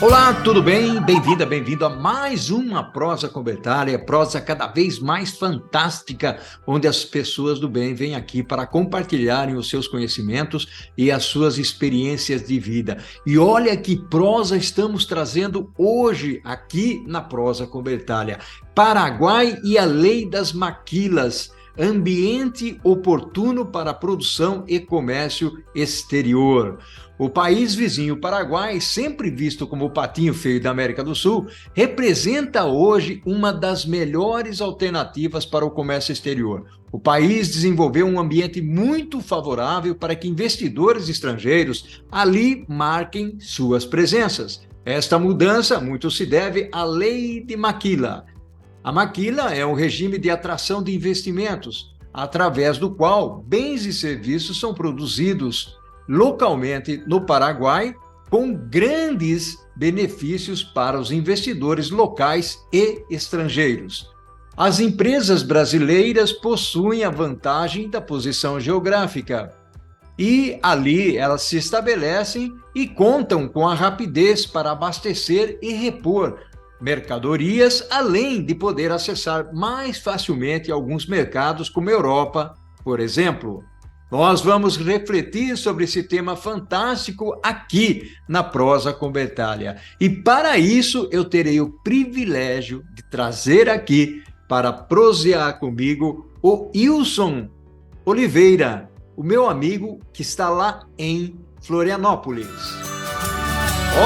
Olá, tudo bem? Bem-vinda, bem-vindo a mais uma Prosa Conversária, prosa cada vez mais fantástica, onde as pessoas do bem vêm aqui para compartilharem os seus conhecimentos e as suas experiências de vida. E olha que prosa estamos trazendo hoje aqui na Prosa Conversária. Paraguai e a Lei das Maquilas. Ambiente oportuno para produção e comércio exterior. O país vizinho Paraguai, sempre visto como o patinho feio da América do Sul, representa hoje uma das melhores alternativas para o comércio exterior. O país desenvolveu um ambiente muito favorável para que investidores estrangeiros ali marquem suas presenças. Esta mudança muito se deve à Lei de Maquila. A maquila é um regime de atração de investimentos, através do qual bens e serviços são produzidos localmente no Paraguai, com grandes benefícios para os investidores locais e estrangeiros. As empresas brasileiras possuem a vantagem da posição geográfica, e ali elas se estabelecem e contam com a rapidez para abastecer e repor mercadorias, além de poder acessar mais facilmente alguns mercados, como a Europa, por exemplo. Nós vamos refletir sobre esse tema fantástico aqui na Prosa Conversária. E para isso eu terei o privilégio de trazer aqui para prosear comigo o Wilson Oliveira, o meu amigo que está lá em Florianópolis.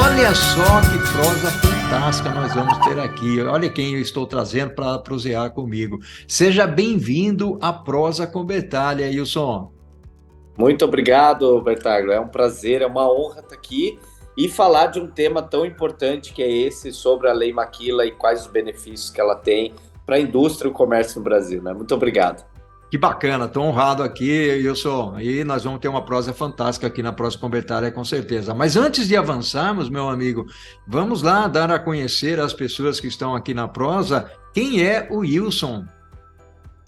Olha só que prosa fantástica nós vamos ter aqui. Olha quem eu estou trazendo para prosear comigo. Seja bem-vindo à Prosa Conversária, Wilson. Muito obrigado, Bertaglio. É um prazer, é uma honra estar aqui e falar de um tema tão importante que é esse, sobre a Lei Maquila e quais os benefícios que ela tem para a indústria e o comércio no Brasil, né? Muito obrigado. Que bacana, estou honrado aqui, Wilson. E nós vamos ter uma prosa fantástica aqui na Prosa Conversária, com certeza. Mas antes de avançarmos, meu amigo, vamos lá dar a conhecer as pessoas que estão aqui na prosa. Quem é o Wilson?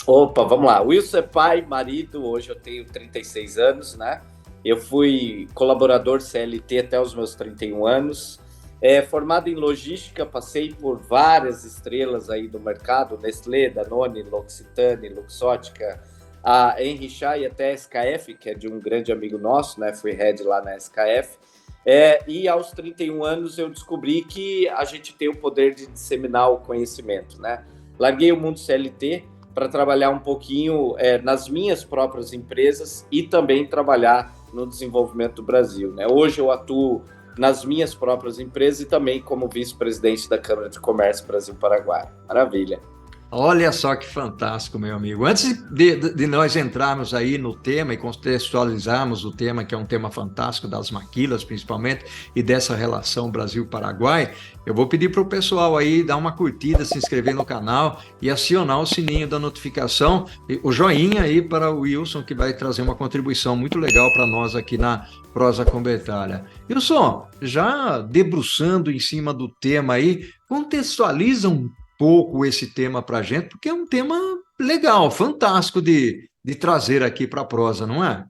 Opa, vamos lá. Wilson é pai, marido, hoje eu tenho 36 anos, né? Eu fui colaborador CLT até os meus 31 anos. Formado em logística, passei por várias estrelas aí do mercado, Nestlé, Danone, L'Occitane, Luxótica, a Henry Schey e até a SKF, que é de um grande amigo nosso, né? Fui head lá na SKF. E aos 31 anos eu descobri que a gente tem o poder de disseminar o conhecimento, né? Larguei o mundo CLT para trabalhar um pouquinho nas minhas próprias empresas e também trabalhar no desenvolvimento do Brasil, né? Hoje eu atuo nas minhas próprias empresas e também como vice-presidente da Câmara de Comércio Brasil-Paraguai. Maravilha! Olha só que fantástico, meu amigo. Antes de nós entrarmos aí no tema e contextualizarmos o tema, que é um tema fantástico das maquilas, principalmente, e dessa relação Brasil-Paraguai, eu vou pedir para o pessoal aí dar uma curtida, se inscrever no canal e acionar o sininho da notificação, o joinha aí para o Wilson, que vai trazer uma contribuição muito legal para nós aqui na Prosa Conversária. Wilson, já debruçando em cima do tema aí, contextualiza um pouco esse tema para a gente, porque é um tema legal, fantástico de trazer aqui para a prosa, não é?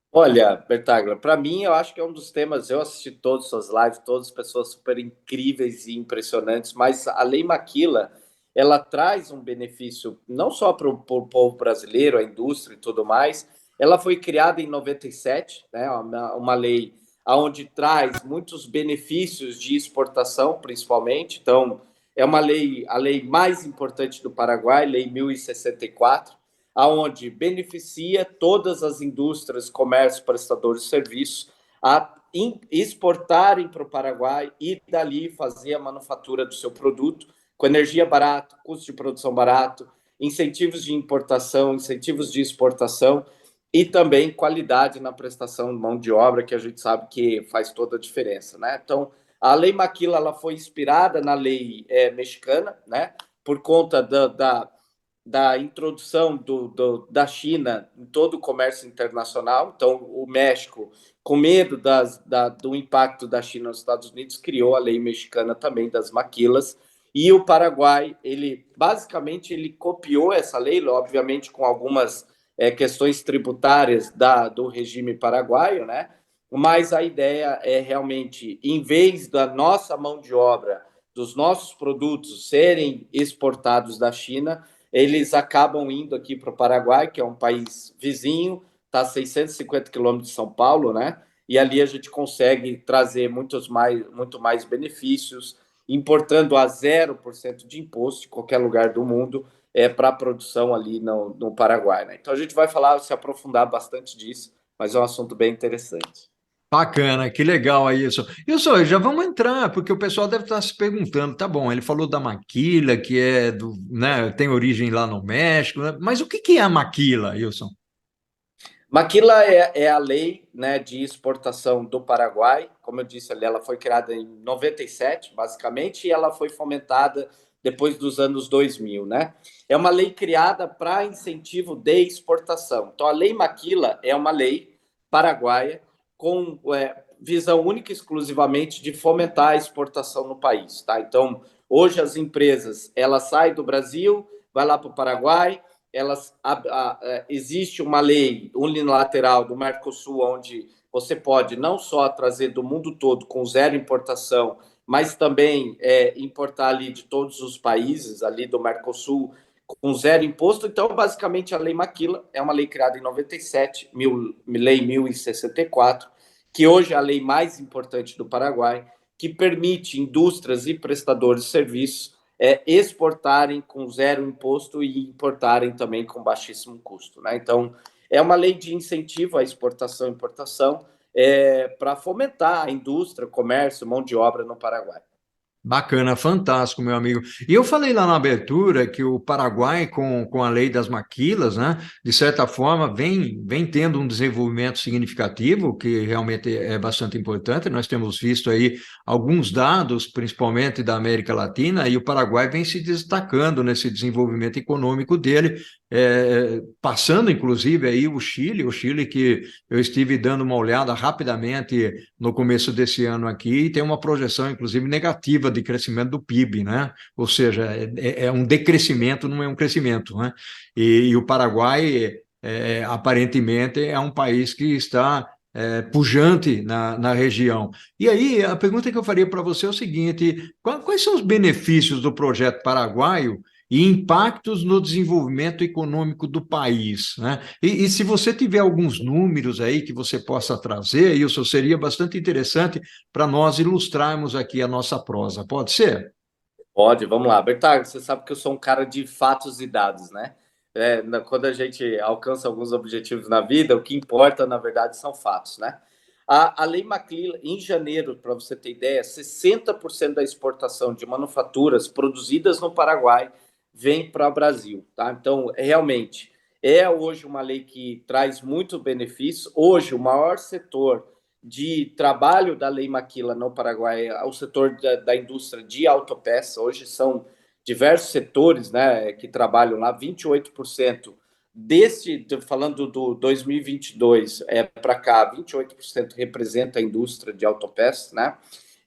Olha, Bertaglia, para mim eu acho que é um dos temas, eu assisti todas as suas lives, todas as pessoas super incríveis e impressionantes, mas a Lei Maquila, ela traz um benefício não só para o povo brasileiro, a indústria e tudo mais. Ela foi criada em 97, né, uma lei onde traz muitos benefícios de exportação, principalmente. Então, é uma lei, a lei mais importante do Paraguai, Lei 1064, aonde beneficia todas as indústrias, comércio, prestadores de serviços a exportarem para o Paraguai e dali fazer a manufatura do seu produto com energia barata, custo de produção barato, incentivos de importação, incentivos de exportação e também qualidade na prestação de mão de obra, que a gente sabe que faz toda a diferença, né? Então, a Lei Maquila ela foi inspirada na lei mexicana, né? Por conta da introdução da China em todo o comércio internacional. Então, o México, com medo do impacto da China nos Estados Unidos, criou a lei mexicana também das maquilas. E o Paraguai, ele basicamente ele copiou essa lei, obviamente com algumas questões tributárias do regime paraguaio, né? mas a ideia é realmente, em vez da nossa mão de obra, dos nossos produtos serem exportados da China, eles acabam indo aqui para o Paraguai, que é um país vizinho, está a 650 quilômetros de São Paulo, né? E ali a gente consegue trazer muito mais benefícios, importando a 0% de imposto de qualquer lugar do mundo para a produção ali no Paraguai. Né? Então a gente vai falar, se aprofundar bastante disso, mas é um assunto bem interessante. Bacana, que legal aí isso. Isso, já vamos entrar, porque o pessoal deve estar se perguntando, tá bom, ele falou da maquila, que é do, né, tem origem lá no México, né? Mas o que que é a maquila, Wilson? Maquila é a lei, né, de exportação do Paraguai. Como eu disse ali, ela foi criada em 97, basicamente, e ela foi fomentada depois dos anos 2000, né? É uma lei criada para incentivo de exportação. Então, a lei Maquila é uma lei paraguaia com visão única e exclusivamente de fomentar a exportação no país, tá? Então, hoje as empresas, elas saem do Brasil, vai lá para o Paraguai, existe uma lei unilateral do Mercosul, onde você pode não só trazer do mundo todo com zero importação, mas também importar ali de todos os países ali do Mercosul com zero imposto. Então, basicamente, a Lei Maquila é uma lei criada em 97, Lei 1064, que hoje é a lei mais importante do Paraguai, que permite indústrias e prestadores de serviços exportarem com zero imposto e importarem também com baixíssimo custo. Né? Então, é uma lei de incentivo à exportação e importação para fomentar a indústria, comércio, mão de obra no Paraguai. Bacana, fantástico, meu amigo. E eu falei lá na abertura que o Paraguai, com a lei das maquilas, né, de certa forma, vem tendo um desenvolvimento significativo, que realmente é bastante importante. Nós temos visto aí alguns dados, principalmente da América Latina, e o Paraguai vem se destacando nesse desenvolvimento econômico dele, passando inclusive aí o Chile que eu estive dando uma olhada rapidamente no começo desse ano aqui, e tem uma projeção, inclusive, negativa de crescimento do PIB, né? Ou seja, é um decrescimento, não é um crescimento, né? E o Paraguai, aparentemente, é um país que está pujante na região. E aí, a pergunta que eu faria para você é o seguinte: quais são os benefícios do projeto paraguaio e impactos no desenvolvimento econômico do país, né? E se você tiver alguns números aí que você possa trazer, isso seria bastante interessante para nós ilustrarmos aqui a nossa prosa. Pode ser? Pode, vamos lá. Bertaglia, você sabe que eu sou um cara de fatos e dados, né? Quando a gente alcança alguns objetivos na vida, o que importa, na verdade, são fatos, né? A Lei Maquila, em janeiro, para você ter ideia, 60% da exportação de manufaturas produzidas no Paraguai vem para o Brasil, tá? Então, realmente, é hoje uma lei que traz muito benefício. Hoje, o maior setor de trabalho da Lei Maquila no Paraguai ao setor da indústria de autopeças. Hoje são diversos setores, né, que trabalham lá, 28% falando do 2022 para cá, 28% representa a indústria de autopeças, né?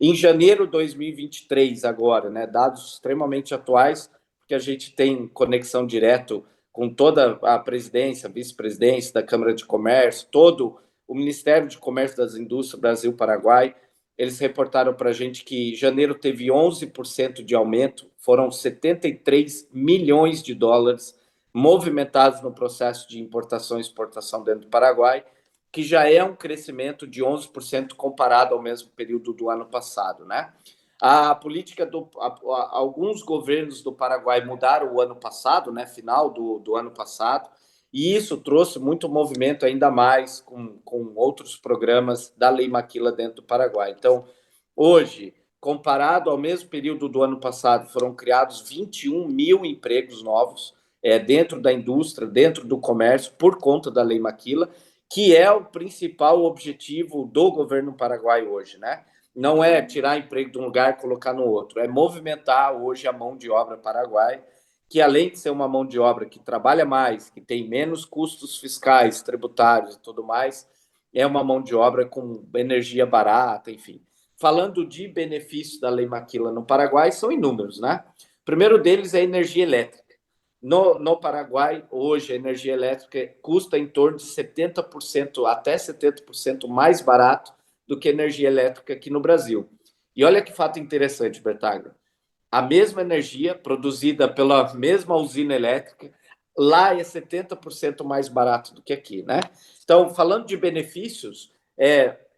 Em janeiro de 2023 agora, né, dados extremamente atuais, porque a gente tem conexão direto com toda a presidência, vice-presidência da Câmara de Comércio, todo o Ministério de Comércio das Indústrias Brasil-Paraguai, eles reportaram para a gente que janeiro teve 11% de aumento, foram 73 milhões de dólares movimentados no processo de importação e exportação dentro do Paraguai, que já é um crescimento de 11% comparado ao mesmo período do ano passado, né? A política alguns governos do Paraguai mudaram o ano passado, né? Final do ano passado, e isso trouxe muito movimento ainda mais com outros programas da Lei Maquila dentro do Paraguai. Então, hoje, comparado ao mesmo período do ano passado, foram criados 21 mil empregos novos dentro da indústria, dentro do comércio, por conta da Lei Maquila, que é o principal objetivo do governo paraguaio hoje, né? Não é tirar emprego de um lugar e colocar no outro, é movimentar hoje a mão de obra paraguaia, que além de ser uma mão de obra que trabalha mais, que tem menos custos fiscais, tributários e tudo mais, é uma mão de obra com energia barata, enfim. Falando de benefícios da Lei Maquila no Paraguai, são inúmeros, né? O primeiro deles é a energia elétrica. No Paraguai, hoje, a energia elétrica custa em torno de 70%, até 70% mais barato do que energia elétrica aqui no Brasil. E olha que fato interessante, Bertaglia. A mesma energia produzida pela mesma usina elétrica, lá é 70% mais barato do que aqui, né? Então, falando de benefícios,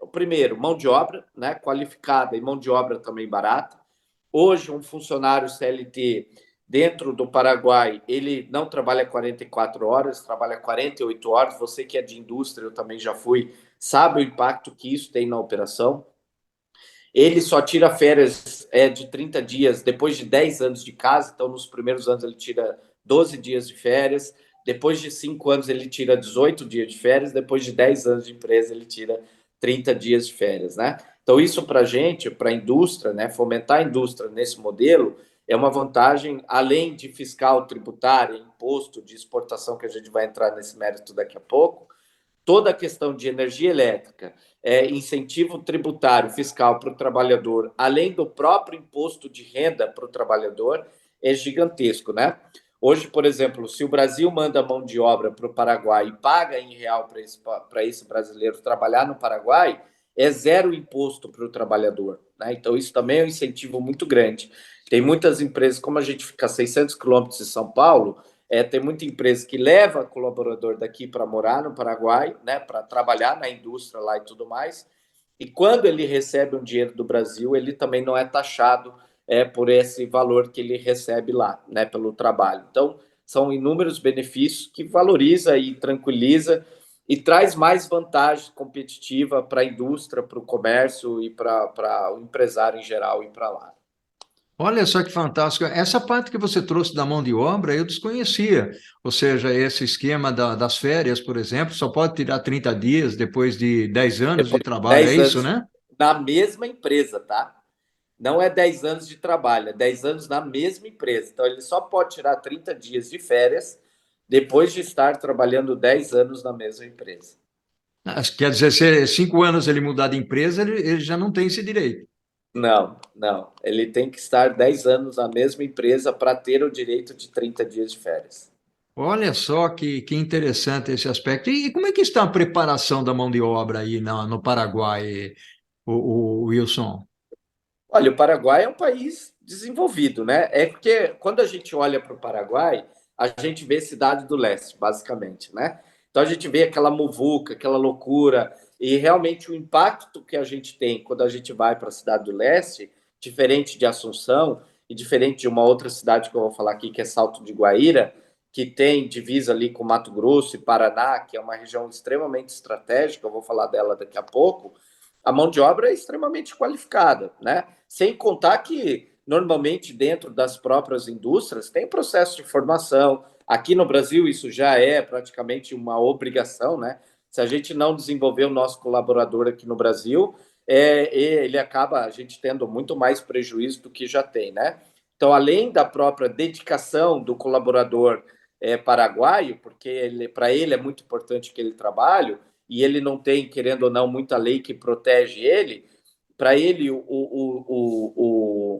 o primeiro, mão de obra, né, qualificada e mão de obra também barata. Hoje, um funcionário CLT dentro do Paraguai, ele não trabalha 44 horas, trabalha 48 horas. Você que é de indústria, eu também já fui, sabe o impacto que isso tem na operação. Ele só tira férias de 30 dias depois de 10 anos de casa, então nos primeiros anos ele tira 12 dias de férias, depois de 5 anos ele tira 18 dias de férias, depois de 10 anos de empresa ele tira 30 dias de férias, né? Então isso para a gente, para a indústria, né, fomentar a indústria nesse modelo, é uma vantagem, além de fiscal, tributária, imposto de exportação, que a gente vai entrar nesse mérito daqui a pouco, toda a questão de energia elétrica, incentivo tributário fiscal para o trabalhador, além do próprio imposto de renda para o trabalhador, é gigantesco, né? Hoje, por exemplo, se o Brasil manda mão de obra para o Paraguai e paga em real para esse brasileiro trabalhar no Paraguai, é zero imposto para o trabalhador, né? Então, isso também é um incentivo muito grande. Tem muitas empresas, como a gente fica a 600 quilômetros de São Paulo, tem muita empresa que leva colaborador daqui para morar no Paraguai, né, para trabalhar na indústria lá e tudo mais. E quando ele recebe um dinheiro do Brasil, ele também não é taxado por esse valor que ele recebe lá, né, pelo trabalho. Então, são inúmeros benefícios que valoriza e tranquiliza e traz mais vantagem competitiva para a indústria, para o comércio e para o empresário em geral ir para lá. Olha só que fantástico. Essa parte que você trouxe da mão de obra eu desconhecia. Ou seja, esse esquema das férias, por exemplo, só pode tirar 30 dias depois de 10 anos de Depois de trabalho, é 10 isso, anos né? na mesma empresa, tá? Não é 10 anos de trabalho, é 10 anos na mesma empresa. Então, ele só pode tirar 30 dias de férias depois de estar trabalhando 10 anos na mesma empresa. Quer dizer, se 5 anos ele mudar de empresa, ele já não tem esse direito. Não, não. Ele tem que estar 10 anos na mesma empresa para ter o direito de 30 dias de férias. Olha só que interessante esse aspecto. E como é que está a preparação da mão de obra aí no Paraguai, o Wilson? Olha, o Paraguai é um país desenvolvido, né? É porque quando a gente olha para o Paraguai, a gente vê cidade do leste, basicamente, né? Então a gente vê aquela muvuca, aquela loucura, e realmente o impacto que a gente tem quando a gente vai para a cidade do leste, diferente de Assunção e diferente de uma outra cidade que eu vou falar aqui, que é Salto de Guaíra, que tem divisa ali com Mato Grosso e Paraná, que é uma região extremamente estratégica, eu vou falar dela daqui a pouco. A mão de obra é extremamente qualificada, né? Sem contar que, normalmente, dentro das próprias indústrias, tem processo de formação. Aqui no Brasil, isso já é praticamente uma obrigação, né? Se a gente não desenvolver o nosso colaborador aqui no Brasil, ele acaba a gente tendo muito mais prejuízo do que já tem, né? Então, além da própria dedicação do colaborador paraguaio, porque para ele é muito importante que ele trabalhe, e ele não tem, querendo ou não, muita lei que protege ele, para ele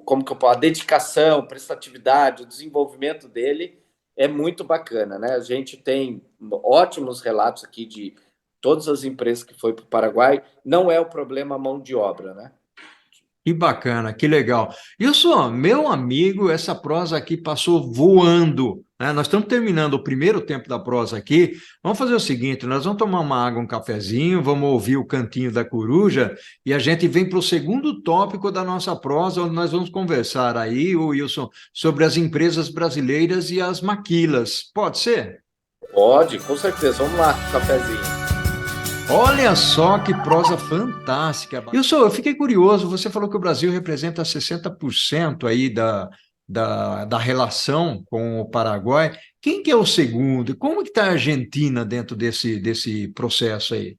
como que eu posso, a dedicação, prestatividade, o desenvolvimento dele é muito bacana, né? A gente tem ótimos relatos aqui de todas as empresas que foi para o Paraguai, não é o problema a mão de obra, né? Que bacana, que legal. Isso, meu amigo, essa prosa aqui passou voando, né? Nós estamos terminando o primeiro tempo da prosa aqui. Vamos fazer o seguinte: nós vamos tomar uma água, um cafezinho, vamos ouvir o cantinho da coruja e a gente vem para o segundo tópico da nossa prosa, onde nós vamos conversar aí, o Wilson, sobre as empresas brasileiras e as maquilas. Pode ser? Pode, com certeza. Vamos lá, cafezinho. Olha só que prosa fantástica. Wilson, eu fiquei curioso, você falou que o Brasil representa 60% aí da relação com o Paraguai. Quem que é o segundo? Como que está a Argentina dentro desse processo aí?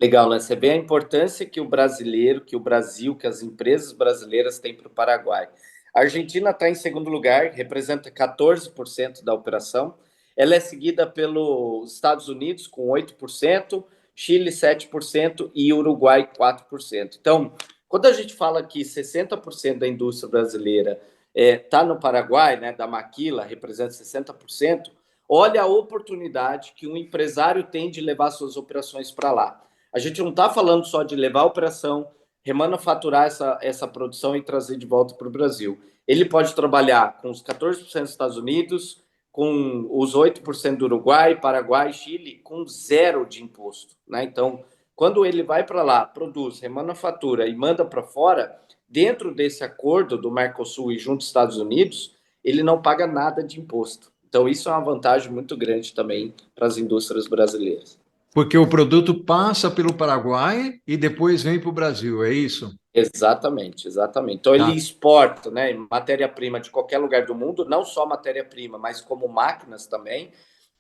Legal, né? Você vê a importância que o brasileiro, que o Brasil, que as empresas brasileiras têm para o Paraguai. A Argentina está em segundo lugar, representa 14% da operação. Ela é seguida pelos Estados Unidos, com 8%, Chile, 7% e Uruguai, 4%. Então, quando a gente fala que 60% da indústria brasileira está no Paraguai, né, da Maquila, representa 60%, olha a oportunidade que um empresário tem de levar suas operações para lá. A gente não está falando só de levar a operação, remanufaturar essa produção e trazer de volta para o Brasil. Ele pode trabalhar com os 14% dos Estados Unidos, com os 8% do Uruguai, Paraguai, Chile, com zero de imposto, né? Então, quando ele vai para lá, produz, remanufatura e manda para fora, dentro desse acordo do Mercosul e junto aos Estados Unidos, ele não paga nada de imposto. Então, isso é uma vantagem muito grande também para as indústrias brasileiras. Porque o produto passa pelo Paraguai e depois vem para o Brasil, é isso? Exatamente, exatamente. Então ele Tá. exporta, né, matéria-prima de qualquer lugar do mundo, não só matéria-prima, mas como máquinas também.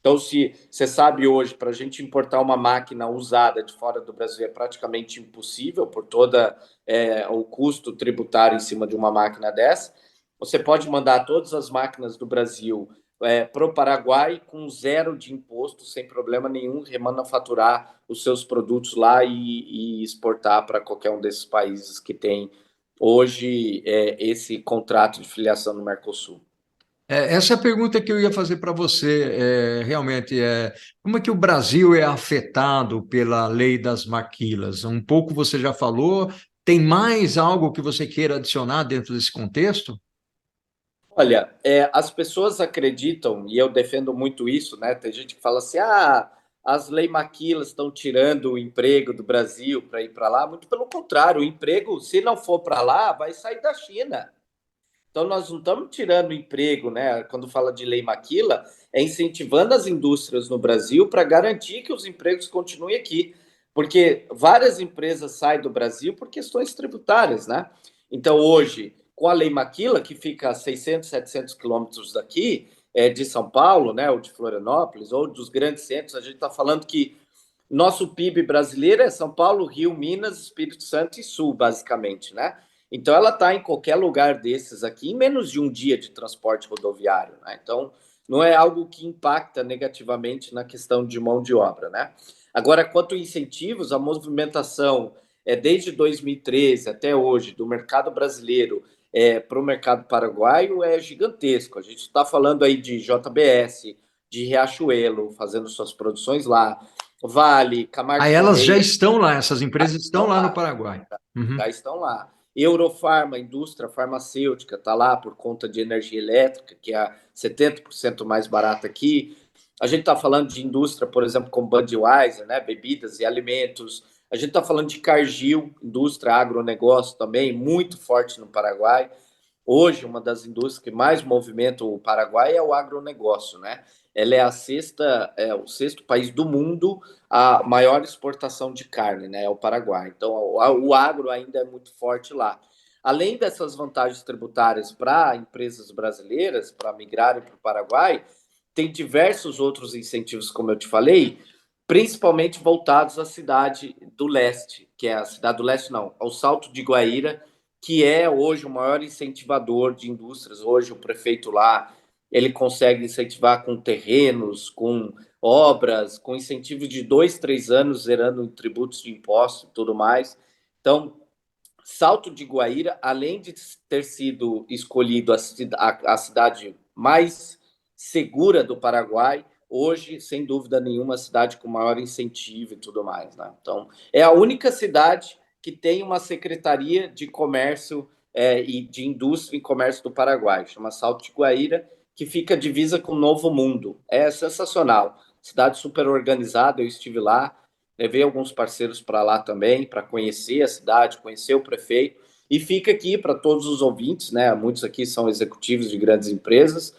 Então, se você sabe hoje, para a gente importar uma máquina usada de fora do Brasil é praticamente impossível por toda o custo tributário em cima de uma máquina dessa. Você pode mandar todas as máquinas do Brasil para o Paraguai com zero de imposto, sem problema nenhum, remanufaturar os seus produtos lá e exportar para qualquer um desses países que tem hoje esse contrato de filiação no Mercosul. Essa é a pergunta que eu ia fazer para você, realmente, como é que o Brasil é afetado pela lei das maquilas? Um pouco você já falou, tem mais algo que você queira adicionar dentro desse contexto? Olha, as pessoas acreditam, e eu defendo muito isso, né? Tem gente que fala assim: as leis maquilas estão tirando o emprego do Brasil para ir para lá. Muito pelo contrário, o emprego, se não for para lá, vai sair da China. Então, nós não estamos tirando emprego, né? Quando fala de lei maquila, é incentivando as indústrias no Brasil para garantir que os empregos continuem aqui. Porque várias empresas saem do Brasil por questões tributárias, né? Então, hoje, com a lei maquila, que fica a 600, 700 quilômetros daqui, de São Paulo, né, ou de Florianópolis, ou dos grandes centros, a gente está falando que nosso PIB brasileiro é São Paulo, Rio, Minas, Espírito Santo e Sul, basicamente, né? Então, ela está em qualquer lugar desses aqui em menos de um dia de transporte rodoviário, né? Então, não é algo que impacta negativamente na questão de mão de obra, né? Agora, quanto a incentivos, a movimentação desde 2013 até hoje do mercado brasileiro para o mercado paraguaio é gigantesco. A gente está falando aí de JBS, de Riachuelo, fazendo suas produções lá, Vale, Aí Camargo elas já Correia, estão lá, essas empresas estão estão lá no lá, Paraguai. Uhum. já estão lá. Eurofarma, indústria farmacêutica, está lá por conta de energia elétrica, que é 70% mais barata aqui. A gente está falando de indústria, por exemplo, como Budweiser, né, bebidas e alimentos. A gente está falando de Cargill, indústria agronegócio também, muito forte no Paraguai. Hoje, uma das indústrias que mais movimenta o Paraguai é o agronegócio, né? Ela o sexto país do mundo a maior exportação de carne, né? É o Paraguai. Então, o agro ainda é muito forte lá. Além dessas vantagens tributárias para empresas brasileiras, para migrarem para o Paraguai, tem diversos outros incentivos, como eu te falei, principalmente voltados à cidade do leste, que é a cidade do leste, não, ao Salto de Guaíra, que é hoje o maior incentivador de indústrias. Hoje o prefeito lá, ele consegue incentivar com terrenos, com obras, com incentivo de 2, 3 anos, zerando tributos de impostos e tudo mais. Então, Salto de Guaíra, além de ter sido escolhido a cidade mais segura do Paraguai, hoje, sem dúvida nenhuma, a cidade com maior incentivo e tudo mais, né? Então, é a única cidade que tem uma secretaria de comércio e de indústria e comércio do Paraguai, chama Salto de Guaíra, que fica divisa com o Novo Mundo. É sensacional. Cidade super organizada, eu estive lá, levei alguns parceiros para lá também, para conhecer a cidade, conhecer o prefeito. E fica aqui para todos os ouvintes, né? Muitos aqui são executivos de grandes empresas.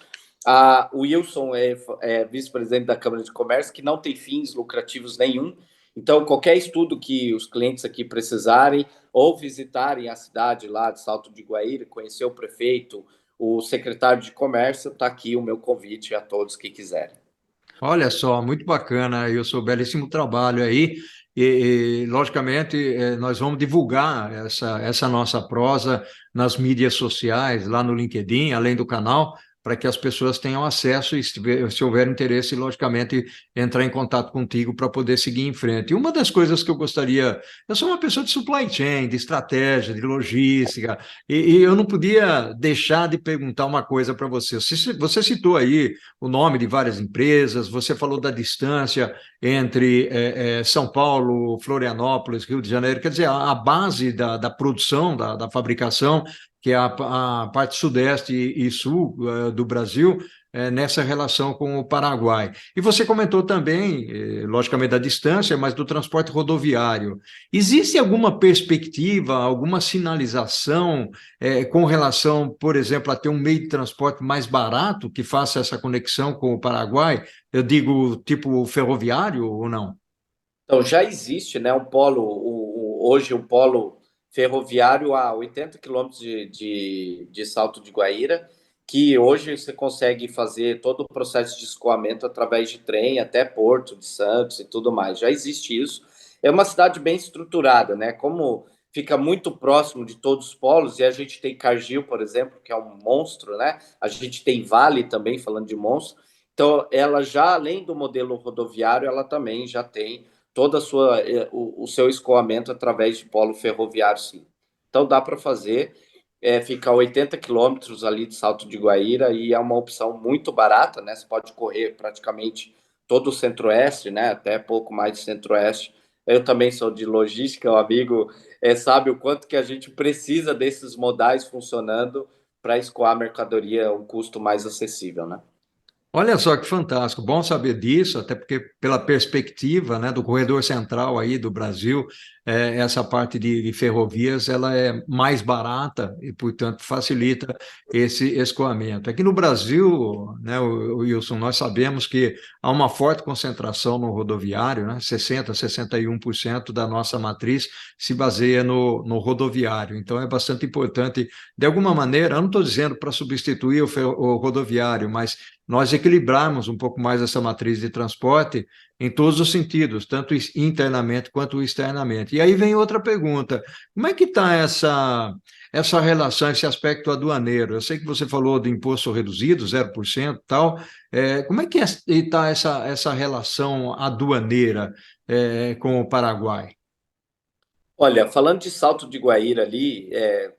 O Wilson é vice-presidente da Câmara de Comércio, que não tem fins lucrativos nenhum. Então, qualquer estudo que os clientes aqui precisarem ou visitarem a cidade lá de Salto de Guaíra, conhecer o prefeito, o secretário de Comércio, está aqui o meu convite a todos que quiserem. Olha só, muito bacana, eu sou belíssimo trabalho aí, logicamente nós vamos divulgar essa nossa prosa nas mídias sociais, lá no LinkedIn, além do canal, para que as pessoas tenham acesso e, se houver interesse, logicamente, entrar em contato contigo para poder seguir em frente. E uma das coisas que eu gostaria, eu sou uma pessoa de supply chain, de estratégia, de logística, e eu não podia deixar de perguntar uma coisa para você. Você citou aí o nome de várias empresas, você falou da distância entre São Paulo, Florianópolis, Rio de Janeiro, quer dizer, a base da produção, da fabricação, que é a parte sudeste e sul do Brasil, nessa relação com o Paraguai. E você comentou também, logicamente, da distância, mas do transporte rodoviário. Existe alguma perspectiva, alguma sinalização com relação, por exemplo, a ter um meio de transporte mais barato que faça essa conexão com o Paraguai? Eu digo tipo ferroviário ou não? Então, já existe, né, um polo, hoje um polo ferroviário a 80 quilômetros de Salto de Guaíra, que hoje você consegue fazer todo o processo de escoamento através de trem até Porto de Santos e tudo mais. Já existe isso. É uma cidade bem estruturada, né? Como fica muito próximo de todos os polos, e a gente tem Cargill, por exemplo, que é um monstro, né? A gente tem Vale também, falando de monstro. Então, ela já, além do modelo rodoviário, ela também já tem toda a sua o seu escoamento através de polo ferroviário, sim. Então dá para fazer, fica a 80 quilômetros ali de Salto de Guaíra e é uma opção muito barata, né? Você pode correr praticamente todo o Centro-Oeste, né? Até pouco mais de Centro-Oeste. Eu também sou de logística, o amigo sabe o quanto que a gente precisa desses modais funcionando para escoar a mercadoria a um custo mais acessível, né? Olha só que fantástico, bom saber disso, até porque pela perspectiva, né, do corredor central aí do Brasil, essa parte de ferrovias ela é mais barata e, portanto, facilita esse escoamento. Aqui no Brasil, né, o Wilson, nós sabemos que há uma forte concentração no rodoviário, né, 60, 61% da nossa matriz se baseia no rodoviário, então é bastante importante, de alguma maneira, eu não estou dizendo para substituir o rodoviário, mas nós equilibrarmos um pouco mais essa matriz de transporte em todos os sentidos, tanto internamente quanto externamente. E aí vem outra pergunta: como é que está essa relação, esse aspecto aduaneiro? Eu sei que você falou de imposto reduzido, 0% e tal. Como é que está essa relação aduaneira com o Paraguai? Olha, falando de Salto de Guaíra ali,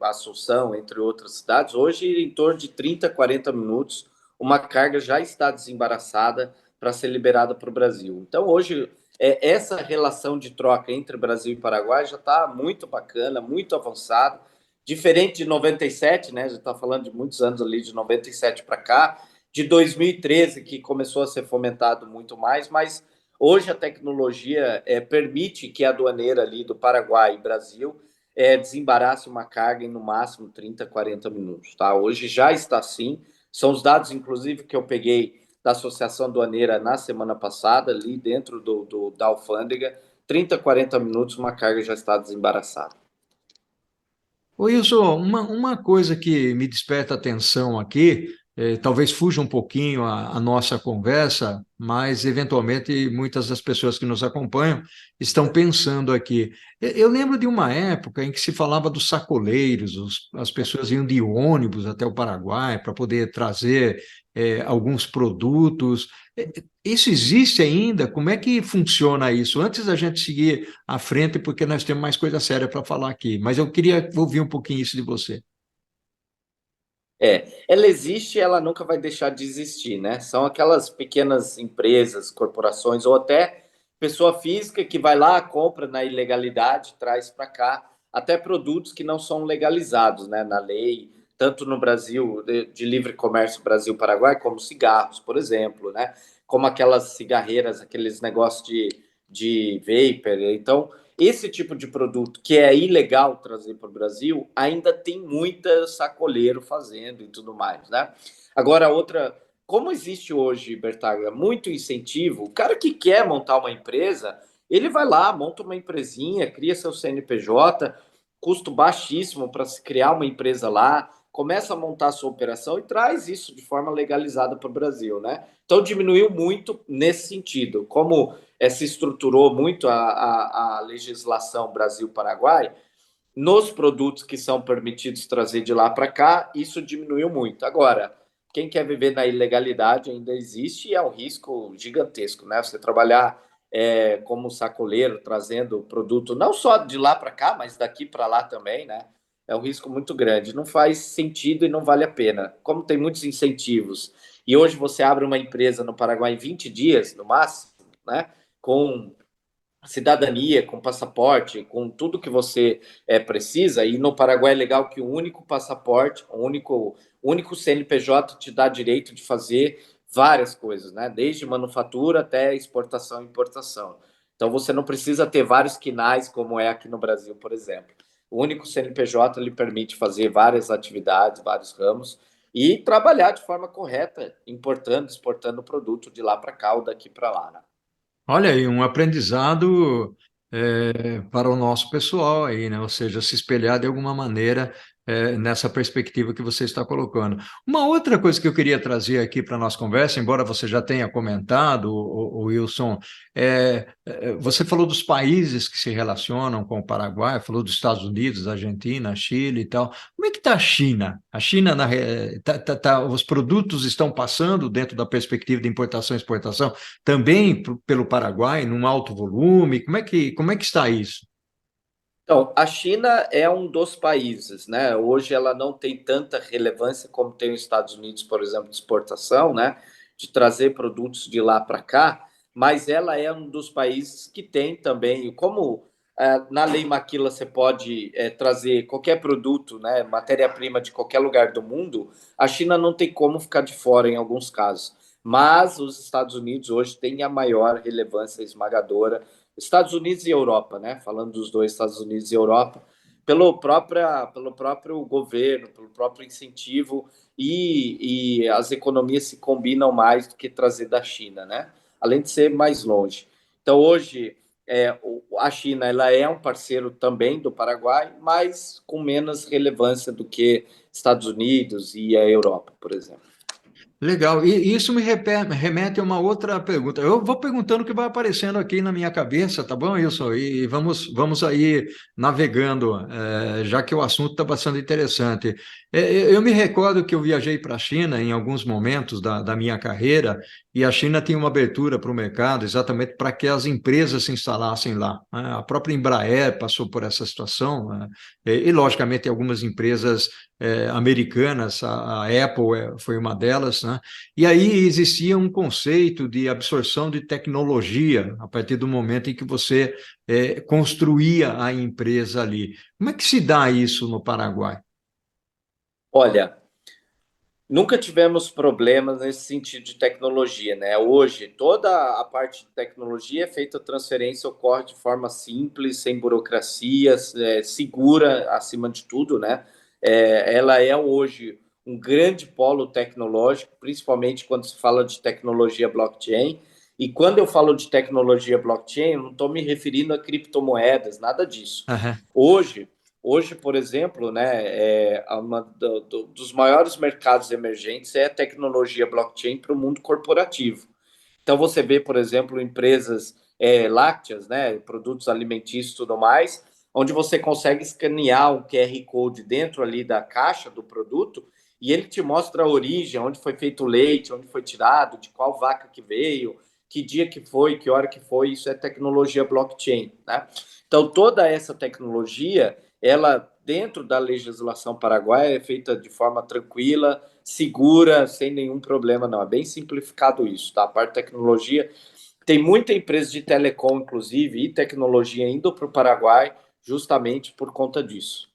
Assunção, entre outras cidades, hoje em torno de 30, 40 minutos, uma carga já está desembaraçada para ser liberada para o Brasil. Então, hoje, essa relação de troca entre Brasil e Paraguai já está muito bacana, muito avançada, diferente de 97, né? Já está falando de muitos anos ali, de 97 para cá, de 2013, que começou a ser fomentado muito mais, mas hoje a tecnologia permite que a aduaneira ali do Paraguai e Brasil desembarace uma carga em no máximo 30, 40 minutos. Tá? Hoje já está assim. São os dados, inclusive, que eu peguei da Associação Aduaneira na semana passada, ali dentro da alfândega. 30, 40 minutos, uma carga já está desembaraçada. Ô, Wilson, uma coisa que me desperta atenção aqui, talvez fuja um pouquinho a nossa conversa, mas eventualmente muitas das pessoas que nos acompanham estão pensando aqui. Eu lembro de uma época em que se falava dos sacoleiros, as pessoas iam de ônibus até o Paraguai para poder trazer alguns produtos. Isso existe ainda? Como é que funciona isso? Antes da gente seguir à frente, porque nós temos mais coisa séria para falar aqui, mas eu queria ouvir um pouquinho isso de você. Ela existe, ela nunca vai deixar de existir, né? São aquelas pequenas empresas, corporações ou até pessoa física que vai lá, compra na ilegalidade, traz para cá até produtos que não são legalizados, né? Na lei, tanto no Brasil de livre comércio Brasil-Paraguai, como cigarros, por exemplo, né? Como aquelas cigarreiras, aqueles negócios de vapor. Então, esse tipo de produto que é ilegal trazer para o Brasil, ainda tem muita sacoleiro fazendo e tudo mais, né? Agora, outra, como existe hoje, Bertaglia, muito incentivo, o cara que quer montar uma empresa, ele vai lá, monta uma empresinha, cria seu CNPJ, custo baixíssimo para se criar uma empresa lá, começa a montar a sua operação e traz isso de forma legalizada para o Brasil, né? Então diminuiu muito nesse sentido. Como se estruturou muito a legislação Brasil-Paraguai, nos produtos que são permitidos trazer de lá para cá, isso diminuiu muito. Agora, quem quer viver na ilegalidade ainda existe e é um risco gigantesco, né? Você trabalhar como sacoleiro, trazendo produto não só de lá para cá, mas daqui para lá também, né? É um risco muito grande. Não faz sentido e não vale a pena. Como tem muitos incentivos, e hoje você abre uma empresa no Paraguai em 20 dias, no máximo, né? Com cidadania, com passaporte, com tudo que você precisa. E no Paraguai é legal que o único passaporte, o único CNPJ te dá direito de fazer várias coisas, né? Desde manufatura até exportação e importação. Então você não precisa ter vários quinais como é aqui no Brasil, por exemplo. O único CNPJ lhe permite fazer várias atividades, vários ramos e trabalhar de forma correta, importando, exportando o produto de lá para cá ou daqui para lá, né? Olha aí, um aprendizado para o nosso pessoal aí, né? Ou seja, se espelhar de alguma maneira nessa perspectiva que você está colocando. Uma outra coisa que eu queria trazer aqui para a nossa conversa, embora você já tenha comentado, o Wilson, você falou dos países que se relacionam com o Paraguai, falou dos Estados Unidos, Argentina, Chile e tal. Como é que está a China? A China, os produtos estão passando dentro da perspectiva de importação e exportação? Também pelo Paraguai, num alto volume? Como é que está isso? Então, a China é um dos países, né? Hoje ela não tem tanta relevância como tem os Estados Unidos, por exemplo, de exportação, né? De trazer produtos de lá para cá, mas ela é um dos países que tem também, como na Lei Maquila você pode trazer qualquer produto, né? Matéria-prima de qualquer lugar do mundo, a China não tem como ficar de fora em alguns casos. Mas os Estados Unidos hoje têm a maior relevância esmagadora, Estados Unidos e Europa, né? Falando dos dois, Estados Unidos e Europa, pelo próprio governo, pelo próprio incentivo e as economias se combinam mais do que trazer da China, né? Além de ser mais longe. Então hoje a China ela é um parceiro também do Paraguai, mas com menos relevância do que Estados Unidos e a Europa, por exemplo. Legal, e isso me remete a uma outra pergunta. Eu vou perguntando o que vai aparecendo aqui na minha cabeça, tá bom, Wilson? E vamos aí navegando, já que o assunto está bastante interessante. Eu me recordo que eu viajei para a China em alguns momentos da minha carreira, e a China tinha uma abertura para o mercado exatamente para que as empresas se instalassem lá, né? A própria Embraer passou por essa situação, né? Logicamente, algumas empresas americanas, a Apple foi uma delas, né? E aí existia um conceito de absorção de tecnologia a partir do momento em que você construía a empresa ali. Como é que se dá isso no Paraguai? Olha, nunca tivemos problemas nesse sentido de tecnologia, né? Hoje, toda a parte de tecnologia é feita, a transferência ocorre de forma simples, sem burocracias, segura acima de tudo, né? Ela é hoje um grande polo tecnológico, principalmente quando se fala de tecnologia blockchain. E quando eu falo de tecnologia blockchain, eu não estou me referindo a criptomoedas, nada disso. Aham. Hoje, Hoje, por exemplo, né, dos maiores mercados emergentes é a tecnologia blockchain para o mundo corporativo. Então, você vê, por exemplo, empresas lácteas, né, produtos alimentícios e tudo mais, onde você consegue escanear um QR Code dentro ali da caixa do produto e ele te mostra a origem, onde foi feito o leite, onde foi tirado, de qual vaca que veio, que dia que foi, que hora que foi. Isso é tecnologia blockchain, né? Então, toda essa tecnologia ela, dentro da legislação paraguaia, é feita de forma tranquila, segura, sem nenhum problema, não. É bem simplificado isso, tá? A parte de tecnologia. Tem muita empresa de telecom, inclusive, e tecnologia indo para o Paraguai justamente por conta disso.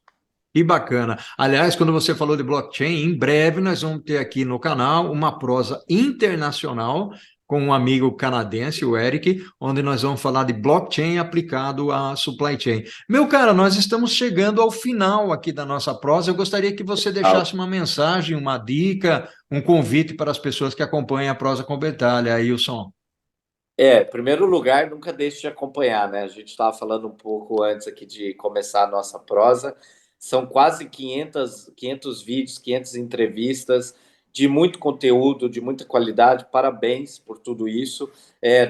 Que bacana. Aliás, quando você falou de blockchain, em breve nós vamos ter aqui no canal uma prosa internacional com um amigo canadense, o Eric, onde nós vamos falar de blockchain aplicado à supply chain. Meu cara, nós estamos chegando ao final aqui da nossa prosa. Eu gostaria que você deixasse uma mensagem, uma dica, um convite para as pessoas que acompanham a prosa com Bertalha, Wilson. Em primeiro lugar, nunca deixe de acompanhar, né? A gente estava falando um pouco antes aqui de começar a nossa prosa. São quase 500 vídeos, 500 entrevistas, de muito conteúdo, de muita qualidade. Parabéns por tudo isso.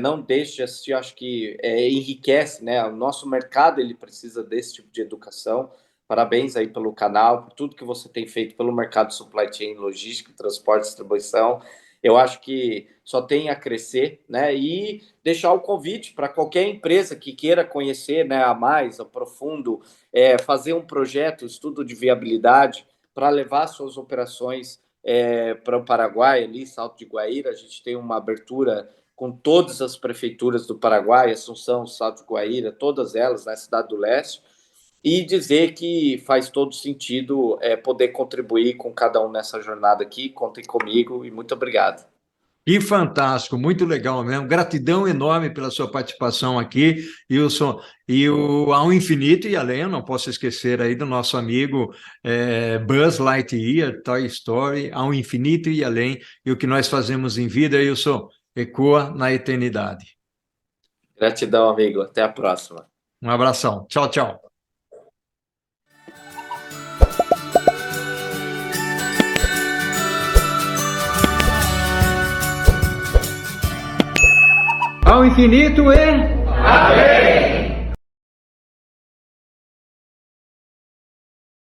Não deixe de assistir, acho que enriquece, né? O nosso mercado ele precisa desse tipo de educação. Parabéns aí pelo canal, por tudo que você tem feito pelo mercado de supply chain, logística, transporte, distribuição. Eu acho que só tem a crescer, né? E deixar o convite para qualquer empresa que queira conhecer, né, a mais, a profundo, fazer um projeto, estudo de viabilidade para levar suas operações para o Paraguai, ali, Salto de Guaíra. A gente tem uma abertura com todas as prefeituras do Paraguai, Assunção, Salto de Guaíra, todas elas, na Cidade do Leste, e dizer que faz todo sentido poder contribuir com cada um nessa jornada aqui. Contem comigo e muito obrigado. Que fantástico, muito legal mesmo. Gratidão enorme pela sua participação aqui, Wilson. E ao infinito e além, eu não posso esquecer aí do nosso amigo Buzz Lightyear, Toy Story, ao infinito e além. E o que nós fazemos em vida, Wilson, ecoa na eternidade. Gratidão, amigo. Até a próxima. Um abração. Tchau, tchau. Ao infinito e... Amém!